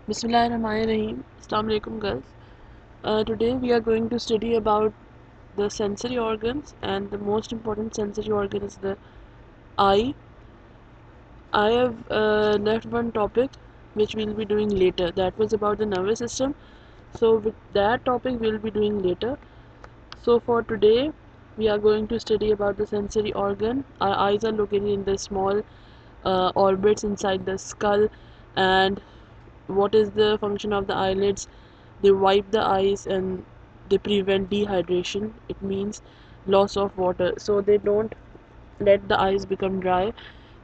Bismillahirrahmanirrahim. Assalamu alaikum guys. Today we are going to study about the sensory organs, and the most important sensory organ is the eye. I have left one topic which we'll be doing later. That was about the nervous system. So with that topic we'll be doing later. So for today we are going to study about the sensory organ. Our eyes are located in the small orbits inside the skull, and what is the function of the eyelids? They wipe the eyes and they prevent dehydration. It means loss of water, so they don't let the eyes become dry,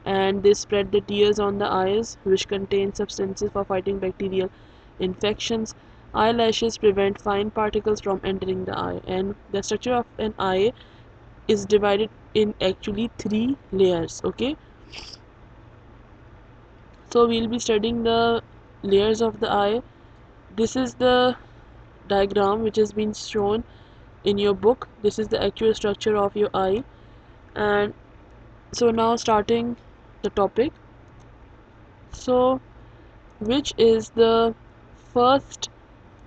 and they spread the tears on the eyes, which contain substances for fighting bacterial infections. Eyelashes prevent fine particles from entering the eye, and the structure of an eye is divided in actually three layers. Okay, so we'll be studying the layers of the eye. This is the diagram which has been shown in your book. This is the actual structure of your eye. And so now starting the topic. So which is the first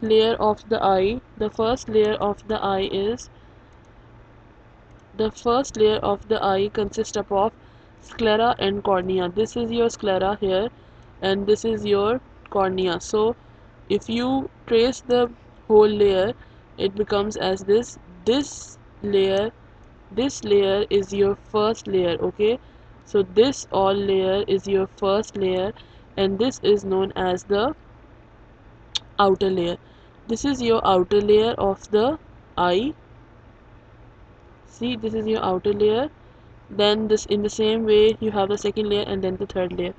layer of the eye? The first layer of the eye is the first layer of the eye consists of sclera and cornea. This is your sclera here, and this is your cornea. So if you trace the whole layer, it becomes as this. Layer this layer is your first layer. Okay, so this all layer is your first layer, and this is known as the outer layer. This is your outer layer of the eye. See, this is your outer layer. Then this, in the same way, you have the second layer and then the third layer.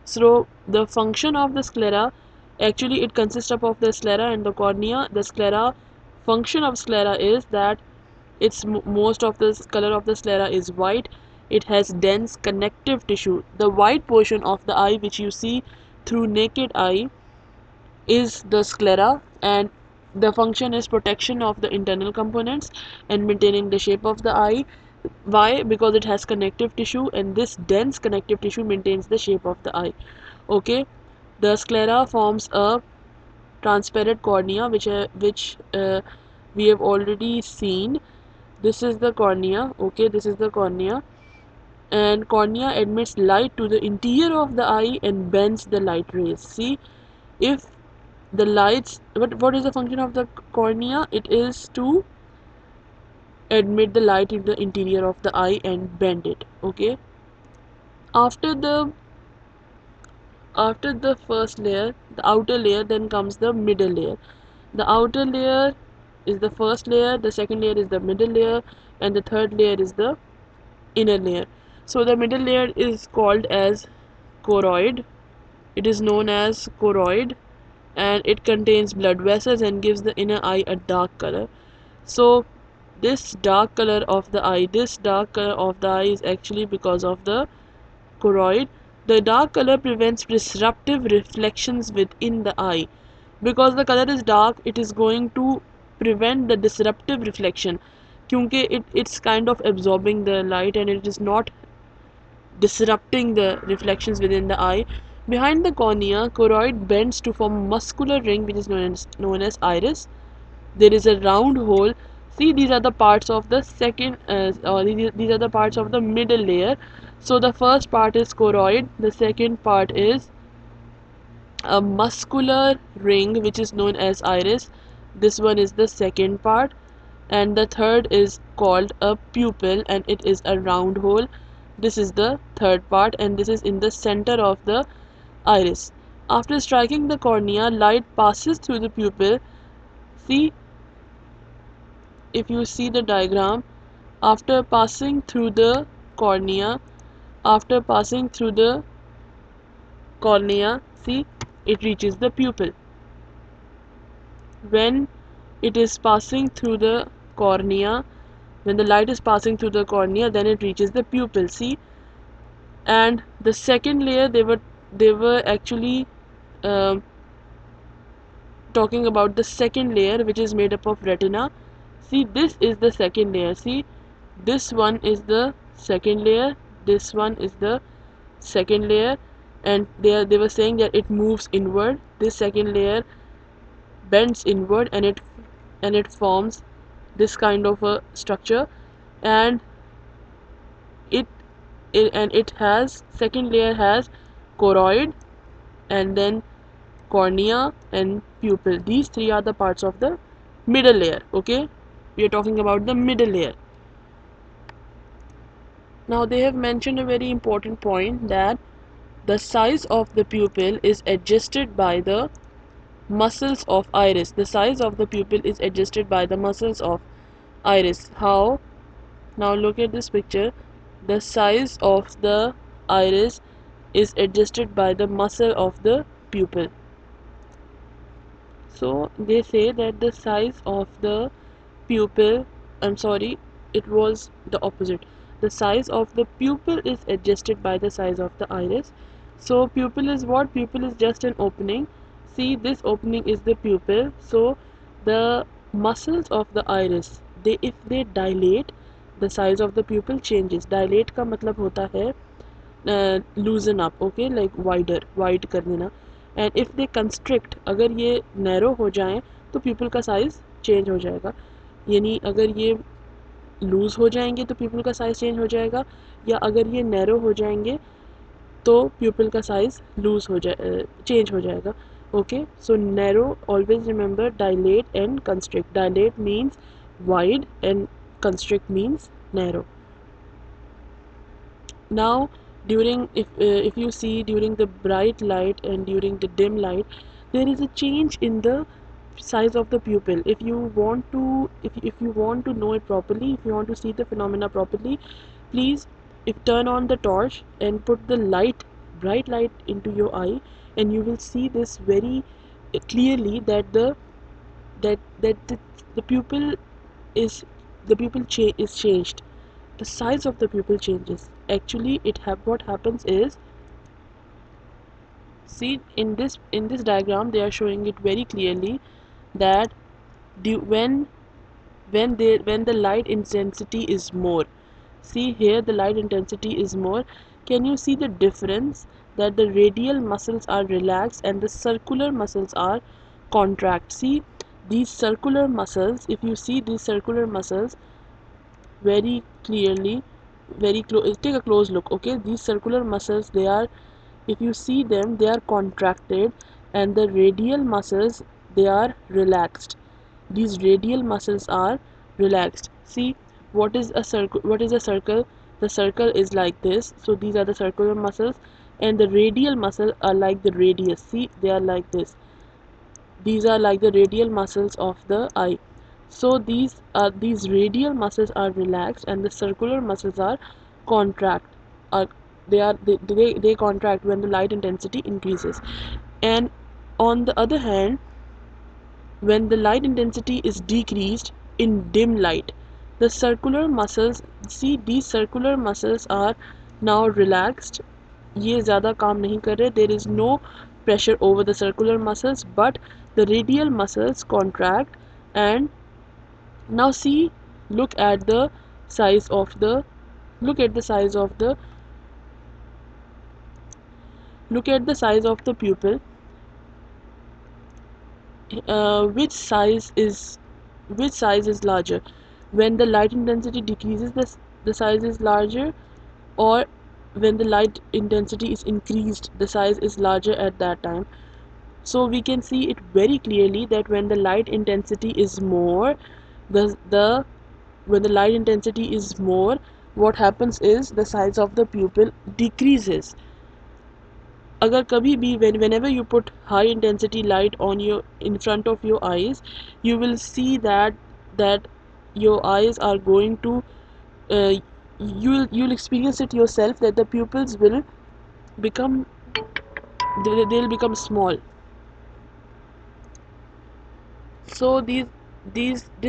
So the function of the sclera, actually it consists of the sclera and the cornea. The sclera function of sclera is that it's most of the color of the sclera is white. It has dense connective tissue. The white portion of the eye which you see through naked eye is the sclera, and the function is protection of the internal components and maintaining the shape of the eye. Why? Because it has connective tissue, and this dense connective tissue maintains the shape of the eye. Okay, the sclera forms a transparent cornea, which we have already seen. This is the cornea. Okay, this is the cornea, and cornea admits light to the interior of the eye and bends the light rays. See, if the lights, what is the function of the cornea? It is to admit the light in the interior of the eye and bend it. Okay, after the first layer, the outer layer, then comes the middle layer. The outer layer is the first layer, the second layer is the middle layer, and the third layer is the inner layer. So the middle layer is called as choroid. It is known as choroid, and it contains blood vessels and gives the inner eye a dark color. So this dark color of the eye, is actually because of the choroid. The dark color prevents disruptive reflections within the eye. Because the color is dark, it is going to prevent the disruptive reflection. Because it's kind of absorbing the light, and it is not disrupting the reflections within the eye. Behind the cornea, choroid bends to form a muscular ring which is known as iris. There is a round hole. See, these are the parts of the these are the parts of the middle layer. So the first part is choroid, the second part is a muscular ring which is known as iris. This one is the second part, and the third is called a pupil, and it is a round hole. This is the third part, and this is in the center of the iris. After striking the cornea, light passes through the pupil. See, if you see the diagram, after passing through the cornea, after passing through the cornea, see, it reaches the pupil. When it is passing through the cornea, when the light is passing through the cornea, then it reaches the pupil. See, and the second layer, they were actually um talking about the second layer, which is made up of retina. See, this is the second layer. See, this one is the second layer, this one is the second layer, and they were saying that it moves inward. This second layer bends inward, and it forms this kind of a structure, and it, it has, second layer has choroid, and then cornea and pupil. These three are the parts of the middle layer. Okay, we are talking about the middle layer. Now they have mentioned a very important point, that the size of the pupil is adjusted by the muscles of iris. The size of the pupil is adjusted by the muscles of iris. How? Now look at this picture. The size of the iris is adjusted by the muscle of the pupil. So they say that the size of the pupil, I'm sorry, it was the opposite. The size of the pupil is adjusted by the size of the iris. So pupil is what? Pupil is just an opening. See, this opening is the pupil. So the muscles of the iris, they, if they dilate, the size of the pupil changes. Dilate का मतलब होता है loosen up, okay, like wide कर देना. And if they constrict, अगर ये narrow हो जाएं तो pupil का size change हो जाएगा. यानी अगर ये लूज़ हो जाएंगे तो pupil का साइज़ चेंज हो जाएगा, या अगर ये नैरो हो जाएंगे तो pupil का साइज़ लूज़ हो जाए चेंज हो जाएगा. Okay, so narrow, always remember, dilate and constrict. Dilate means wide and constrict means narrow. Now during, if you see, during the bright light and during the dim light, there is a change in the size of the pupil. If you want to, if you want to know it properly, if you want to see the phenomena properly, please, if turn on the torch and put the light, bright light, into your eye, and you will see this very clearly, that the pupil is, the pupil is changed. The size of the pupil changes. Actually, what happens is, see, in this diagram they are showing it very clearly, that when the light intensity is more, see here, the light intensity is more. Can you see the difference, that the radial muscles are relaxed and the circular muscles are contract? See, these circular muscles, if you see these circular muscles very clearly, very close, take a close look. Okay, these circular muscles, they are, if you see them, they are contracted, and the radial muscles, they are relaxed. These radial muscles are relaxed. See, what is a circle? What is a circle? The circle is like this. So these are the circular muscles, and the radial muscle are like the radius. See, they are like this. These are like the radial muscles of the eye. So these radial muscles are relaxed, and the circular muscles are contract. They contract when the light intensity increases. And on the other hand, when the light intensity is decreased in dim light, the circular muscles, see, these circular muscles are now relaxed. ये ज़्यादा काम नहीं कर रहे. There is no pressure over the circular muscles, but the radial muscles contract. And now see, look at the size of the, look at the size of the, look at the size of the pupil. Which size is, which size is larger? When the light intensity decreases, the size is larger, or when the light intensity is increased, the size is larger at that time. So we can see it very clearly that when the light intensity is more, the when the light intensity is more, what happens is the size of the pupil decreases. अगर कभी भी, whenever you put high intensity light on your, in front of your eyes, you will see that your eyes are going to, uh, you'll experience it yourself, that the pupils will become, they'll become small. So this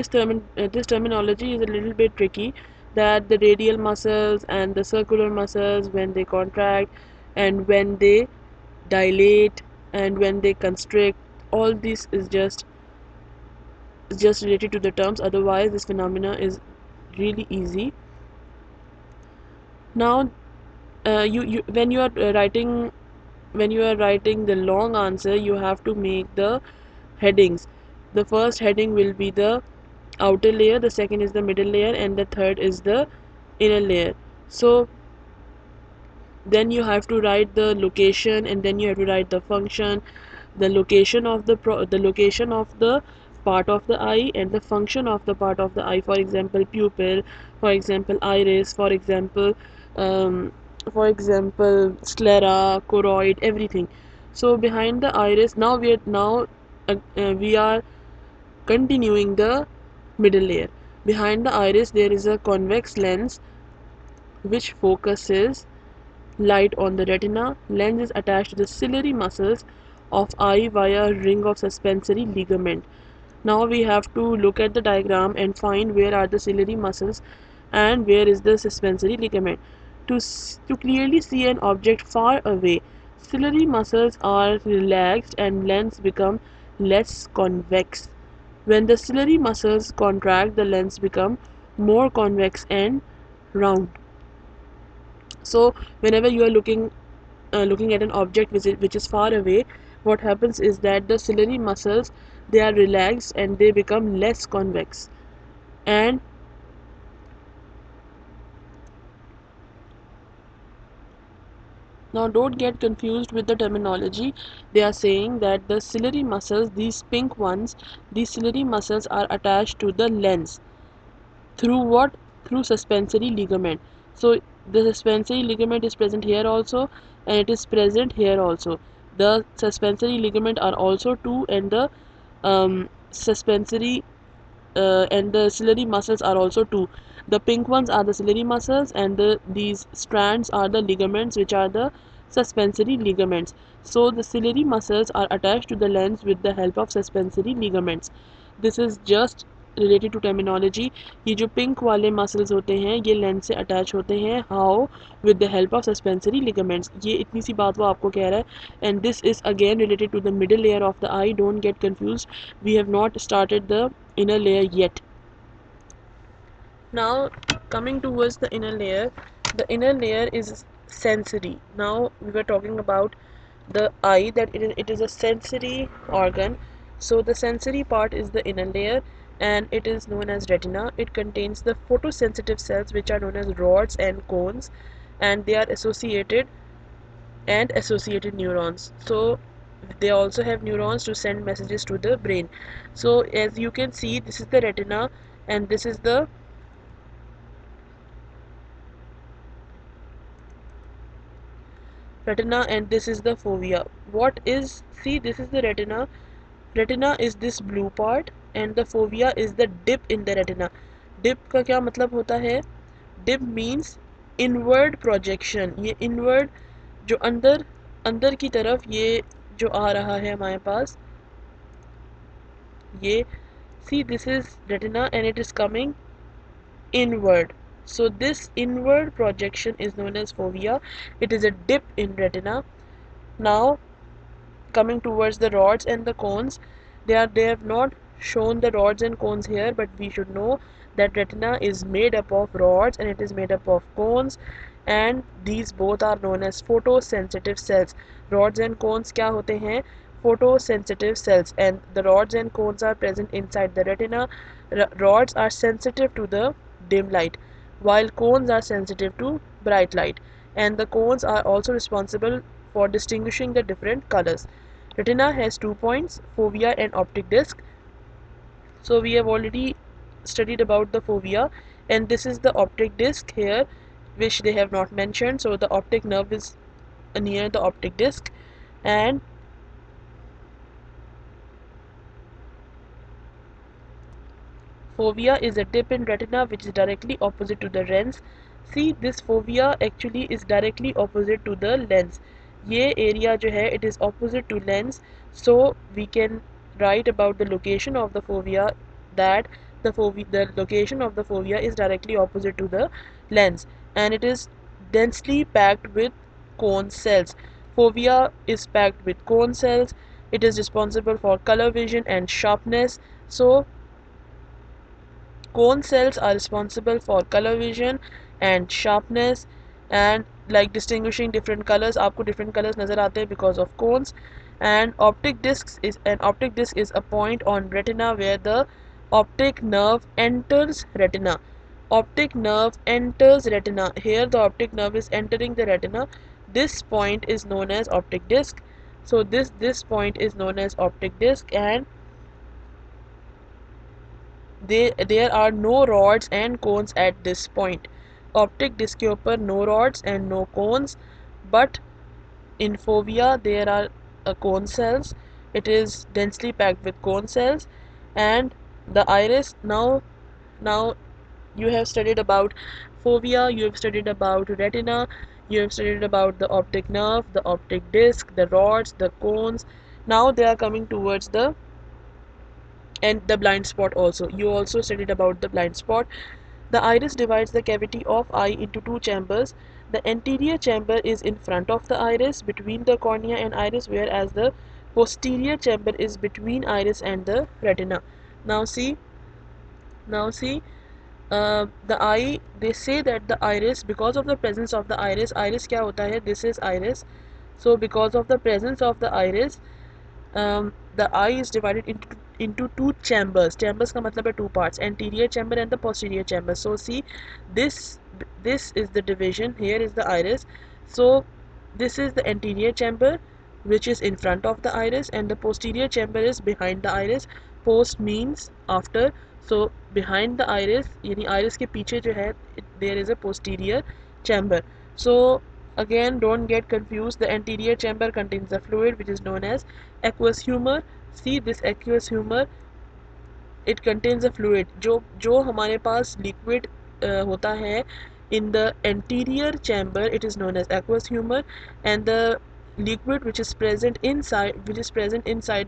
terminology is a little bit tricky, that the radial muscles and the circular muscles, when they contract and when they dilate and when they constrict, all this is just related to the terms. Otherwise this phenomena is really easy. Now you when you are writing when you are writing the long answer, you have to make the headings. The first heading will be the outer layer, the second is the middle layer, and the third is the inner layer. So then you have to write the location, and then you have to write the function, the location of the location of the part of the eye, and the function of the part of the eye. For example, pupil, for example, iris, um, for example, sclera, choroid, everything. So behind the iris, we are continuing the middle layer. Behind the iris there is a convex lens which focuses light on the retina. Lens is attached to the ciliary muscles of eye via a ring of suspensory ligament. Now we have to look at the diagram and find where are the ciliary muscles and where is the suspensory ligament. To clearly see an object far away, ciliary muscles are relaxed and lens become less convex. When the ciliary muscles contract, the lens become more convex and round. So whenever you are looking at an object which is far away, what happens is that the ciliary muscles, they are relaxed and they become less convex. And now don't get confused with the terminology. They are saying that the ciliary muscles, these pink ones, these ciliary muscles are attached to the lens. Through what? Through suspensory ligament. So the suspensory ligament is present here also, and it is present here also. The suspensory ligament are also two, and the suspensory and the ciliary muscles are also two. The pink ones are the ciliary muscles, and these strands are the ligaments, which are the suspensory ligaments. So the ciliary muscles are attached to the lens with the help of suspensory ligaments. This is just related to terminology. ये जो pink वाले muscles होते हैं ये lens से attach होते हैं. How? With the help of suspensory ligaments. ये इतनी सी बात वो आपको कह रहा है. And this is again related to the middle layer of the eye. Don't get confuse. We have not started the inner layer yet. Now coming towards the inner layer is sensory. Now we were talking about the eye, that it is a sensory organ. So the sensory part is the inner layer, and it is known as retina. It contains the photosensitive cells which are known as rods and cones, and they are associated neurons. So they also have neurons to send messages to the brain. So as you can see, this is the retina, and this is the retina, and this is the fovea. What is, see, this is the retina. Retina is this blue part, and the fovea is the dip in the retina. Dip का क्या मतलब होता है? Dip means inward projection. ये inward जो अंदर अंदर की तरफ ये जो आ रहा है हमारे पास, ये, see, this is retina and it is coming inward. So this inward projection is known as fovea. It is a dip in retina. Now coming towards the rods and the cones, they have not shown the rods and cones here, but we should know that retina is made up of rods and it is made up of cones, and these both are known as photosensitive cells. Rods and cones क्या होते हैं? Photosensitive cells, and the rods and cones are present inside the retina. Rods are sensitive to the dim light, while cones are sensitive to bright light, and the cones are also responsible for distinguishing the different colors. Retina has 2 points, fovea and optic disc. So we have already studied about the fovea, and this is the optic disc here, which they have not mentioned. So the optic nerve is near the optic disc, and fovea is a dip in retina which is directly opposite to the lens. See, this fovea actually is directly opposite to the lens. ये area जो है, it is opposite to lens. So we can write about the location of the fovea, that the location of the fovea is directly opposite to the lens, and it is densely packed with cone cells. Fovea is packed with cone cells. It is responsible for color vision and sharpness. So cone cells are responsible for color vision and sharpness, and like distinguishing different colors, आपको different colors नज़र आते हैं because of cones. And optic disc is a point on retina where the optic nerve enters retina. Optic nerve enters retina. Here the optic nerve is entering the retina. This point is known as optic disc. So this point is known as optic disc, and there are no rods and cones at this point. Optic disc के ऊपर no rods and no cones, but in fovea there are cone cells. It is densely packed with cone cells. And the iris, now you have studied about fovea, you have studied about retina, you have studied about the optic nerve, the optic disc, the rods, the cones. Now they are coming towards the blind spot. Also, you also studied about the blind spot. The iris divides the cavity of eye into two chambers. The anterior chamber is in front of the iris, between the cornea and iris, whereas the posterior chamber is between iris and the retina. Now see, the eye, they say that the iris, because of the presence of the iris क्या होता है, this is iris. So because of the presence of the iris, the eye is divided into two chambers. Chambers का मतलब है two parts, anterior chamber and the posterior chamber. So see, this this is the division. Here is the iris. So this is the anterior chamber, which is in front of the iris, and the posterior chamber is behind the iris. Post means after. So behind the iris, यानी iris के पीछे जो है, there is a posterior chamber. So again, don't get confused. The anterior chamber contains a fluid which is known as aqueous humor. See this aqueous humor, it contains a fluid. जो हमारे पास liquid होता है in the anterior chamber, it is known as aqueous humor, and the liquid which is present inside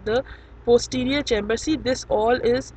the posterior chamber. See, this all is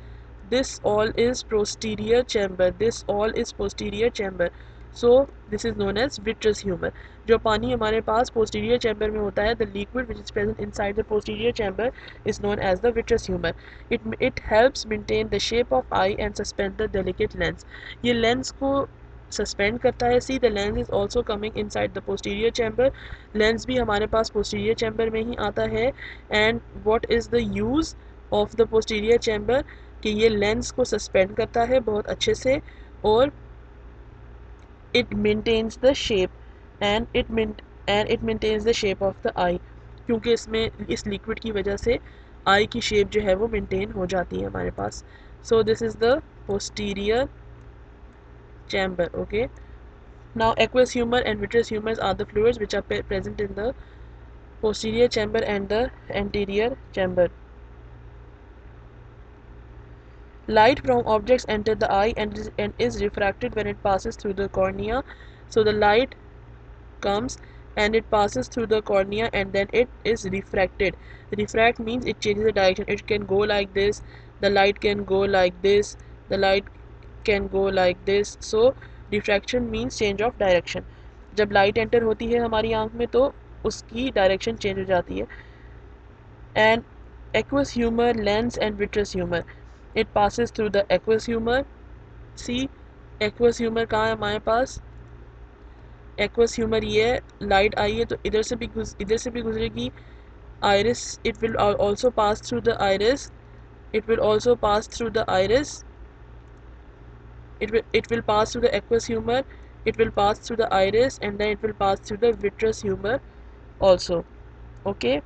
posterior chamber. This all is posterior chamber. So this is known as vitreous humor. जो पानी हमारे पास posterior chamber में होता है, the liquid which is present inside the posterior chamber is known as the vitreous humor. It helps maintain the shape of eye and suspend the delicate lens. ये lens को suspend करता है. See, the lens is also coming inside the posterior chamber. Lens भी हमारे पास posterior chamber में ही आता है. And what is the use of the posterior chamber? कि ये लेंस को सस्पेंड करता है बहुत अच्छे से, और it maintains the shape and it maintains the shape of the eye, क्योंकि इसमें इस लिक्विड की वजह से आई की शेप जो है वो मेंटेन हो जाती है हमारे पास. So this is the posterior chamber. Okay, now aqueous humor and vitreous humors are the fluids which are present in the posterior chamber and the anterior chamber. Light from objects enter the eye and is refracted when it passes through the cornea. So the light comes and it passes through the cornea and then it is refracted. Refract means it changes the direction. It can go like this, the light can go like this, the light can go like this. So diffraction means change of direction. जब light enter होती है हमारी आँख में तो उसकी direction change हो जाती है. And aqueous humor, lens and vitreous humor. It passes through the aqueous humor. See, aqueous humor कहाँ है हमारे पास? Aqueous humor ये है, light आई है तो इधर से भी गुजरेगी. Iris, it will also pass through the iris. It will also pass through the iris. It will pass through the aqueous humor. It will pass through the iris, and then it will pass through the vitreous humor also. Okay.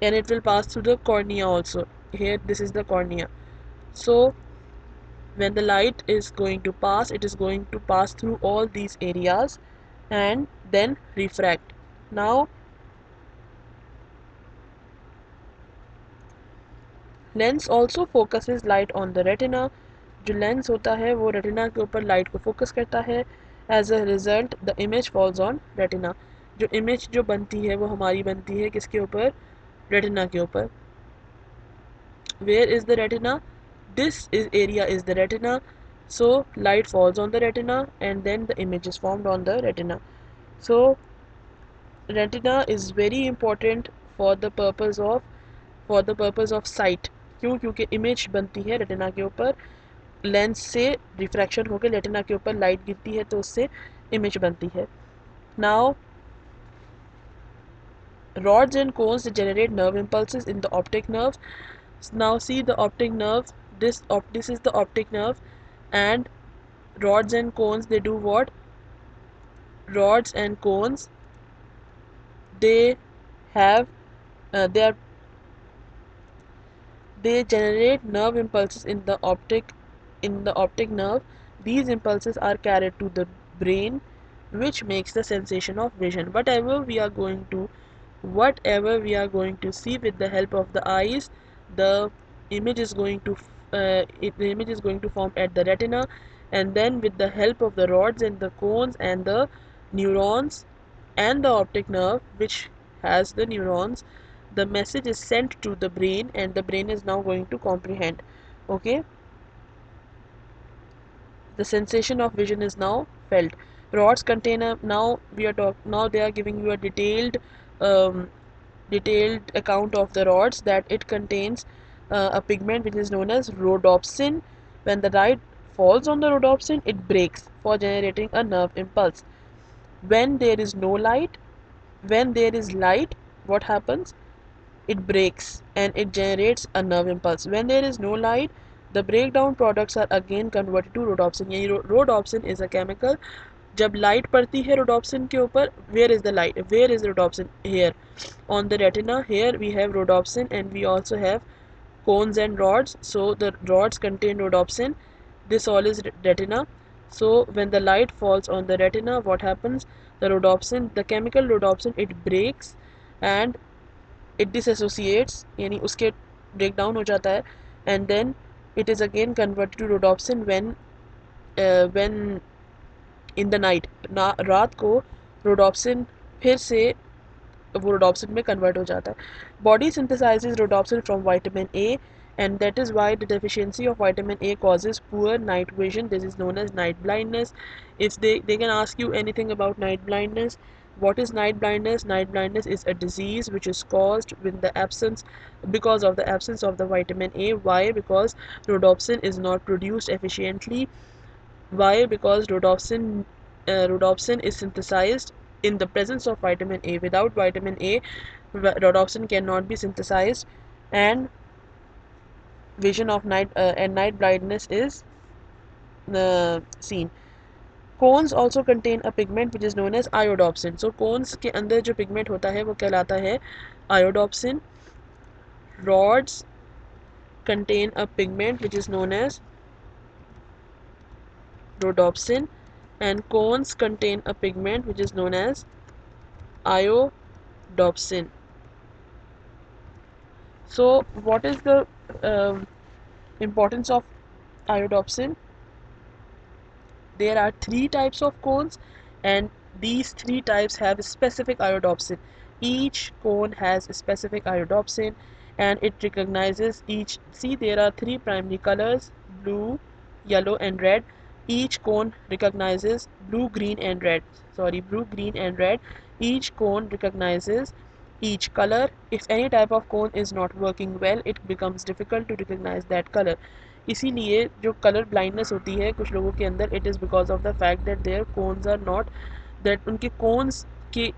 And it will pass through the cornea also. Here this is the cornea. So when the light is going to pass, it is going to pass through all these areas and then refract. Now lens also focuses light on the retina. जो lens होता है वो retina के ऊपर light को focus करता है. As a result, the image falls on retina. जो image जो बनती है वो हमारी बनती है किसके ऊपर? Retina के ऊपर. Where is the retina? This area is the retina. So light falls on the retina and then the image is formed on the retina. So retina is very important for the purpose of sight. क्यों? क्योंकि image बनती है retina के ऊपर. Lens से refraction होकर retina के ऊपर लाइट गिरती है तो उससे इमेज बनती है. Now rods and cones generate nerve impulses in the optic nerve. Now see the optic nerve. This is the optic nerve, and rods and cones, they do what? Rods and cones, they have they are they generate nerve impulses in the optic nerve. These impulses are carried to the brain, which makes the sensation of vision. Whatever we are going to see with the help of the eyes, the image is going to the image is going to form at the retina, and then with the help of the rods and the cones and the neurons and the optic nerve, which has the neurons, the message is sent to the brain, and the brain is now going to comprehend. Okay, the sensation of vision is now felt. Rods contain a now they are giving you a um, detailed account of the rods, that it contains a pigment which is known as rhodopsin. When the light falls on the rhodopsin, it breaks for generating a nerve impulse. When there is no light, when there is light, what happens? It breaks and it generates a nerve impulse. When there is no light, the breakdown products are again converted to rhodopsin. यानी rhodopsin is a chemical. जब light पड़ती है rhodopsin के ऊपर, where is the light? Where is rhodopsin? Here on the retina. Here we have rhodopsin, and we also have cones and rods. So the rods contain rhodopsin. This all is retina. So when the light falls on the retina, what happens? The chemical rhodopsin, it breaks and it disassociates, यानी उसके break down हो जाता है, and then it is again converted to rhodopsin when in the night. रात को rhodopsin फिर से वो rhodopsin में convert हो जाता है. Body synthesizes rhodopsin from vitamin A, and that is why the deficiency of vitamin A causes poor night vision. This is known as night blindness. If they can ask you anything about night blindness, what is night blindness? Night blindness is a disease which is caused because of the absence of the vitamin A. Why? Because rhodopsin is not produced efficiently. Why? Because rhodopsin is synthesized in the presence of vitamin A. Without vitamin A, rhodopsin cannot be synthesized, and night blindness is seen. Cones also contain a pigment which is known as iodopsin. So cones के अंदर जो pigment होता है वो कहलाता है iodopsin. Rods contain a pigment which is known as rhodopsin, and cones contain a pigment which is known as iodopsin. So what is the importance of iodopsin? There are three types of cones, and these three types have specific iodopsin. Each cone has a specific iodopsin, and it recognizes each. See, there are three primary colors: blue, yellow, and red. Each cone recognizes blue, green, and red. Sorry, blue, green, and red. Each cone recognizes each color. If any type of cone is not working well, it becomes difficult to recognize that color. इसीलिए जो colour blindness होती है कुछ लोगों के अंदर, it is because of the fact that there cones are not that उनके cones की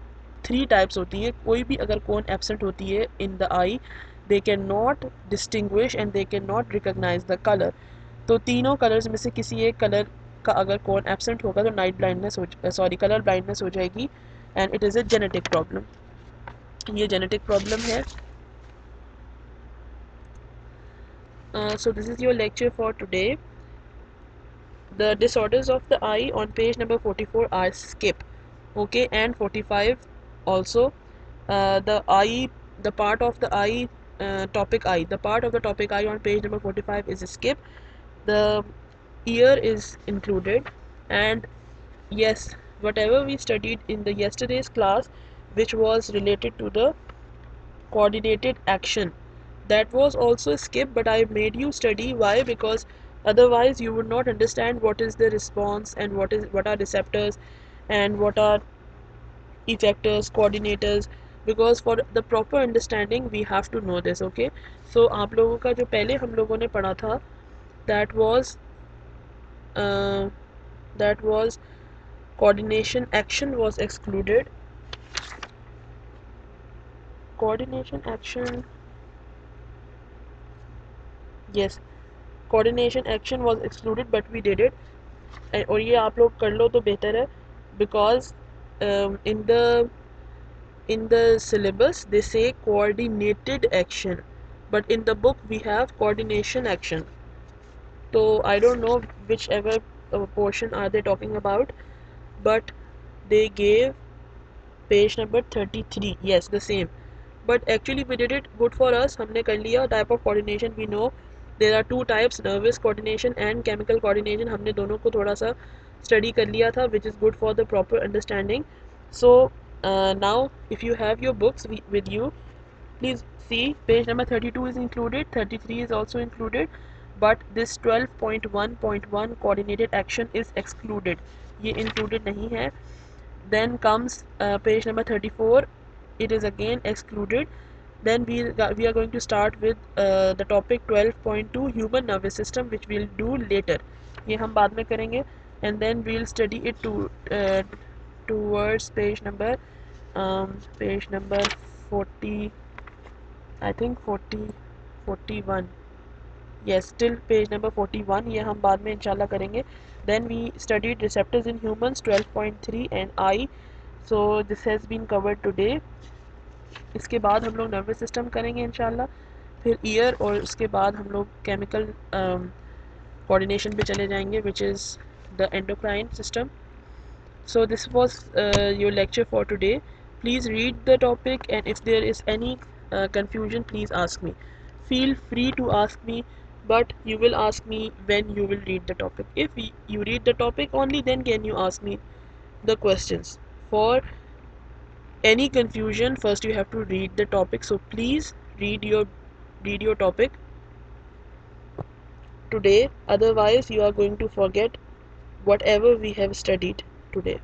थ्री टाइप्स होती है. कोई भी अगर कोन एब्सेंट होती है in the eye, they can not distinguish and they can not recognise the colour. तो तीनों कलर्स में से किसी एक कलर का अगर कोन एब्सेंट होगा तो नाइट ब्लाइंडनेस कलर ब्लाइंडनेस हो जाएगी, and it is a genetic problem. ये जेनेटिक प्रॉब्लम है. So this is your lecture for today. The disorders of the eye on page number 44 are skip, okay, and 45 also. The part of the eye, topic eye, the part of the topic eye on page number 45 is skip. The ear is included, and yes, whatever we studied in the yesterday's class, which was related to the coordinated action, that was also skipped, but I made you study. Why? Because otherwise you would not understand what is the response, and what are receptors, and what are effectors, coordinators. Because for the proper understanding we have to know this. Okay, so आप लोगों का जो पहले हम लोगों ने पढ़ा था, that was uh, that was coordination action was excluded. Coordination action, yes, coordination action was excluded, but we did it. और ये आप लोग कर लो तो बेहतर है, because in the syllabus they say coordinated action, but in the book we have coordination action. So I don't know whichever portion are they talking about, but they gave page number 33, yes, the same. But actually we did it, good for us, हमने कर लिया. Type of coordination we know there are two types, nervous coordination and chemical coordination. हमने दोनों को थोड़ा सा study कर लिया था, which is good for the proper understanding. So now if you have your books with you, please see page number 32 is included, 33 is also included, but this 12.1.1 coordinated action is excluded. ये included नहीं है. Then comes page number 34, it is again excluded. Then we are going to start with the topic 12.2 human nervous system, which we'll do later. ये हम बाद में करेंगे. And then we'll study it towards page number 40, I think 40, 41. Yes, till page number 41. ये हम बाद में इंशाल्लाह करेंगे. Then we studied receptors in humans 12.3 and eye. So this has been covered today. इसके बाद हम लोग नर्वस सिस्टम करेंगे इंशाल्लाह, फिर ईयर, और उसके बाद हम लोग केमिकल कोऑर्डिनेशन पे चले जाएंगे, which is the endocrine system. So this was your lecture for today. Please read the topic, and if there is any confusion, please ask me. Feel free to ask me, but you will ask me when you will read the topic. If you read the topic only, then can you ask me the questions. For any confusion, first you have to read the topic. So please read your topic today, otherwise you are going to forget whatever we have studied today.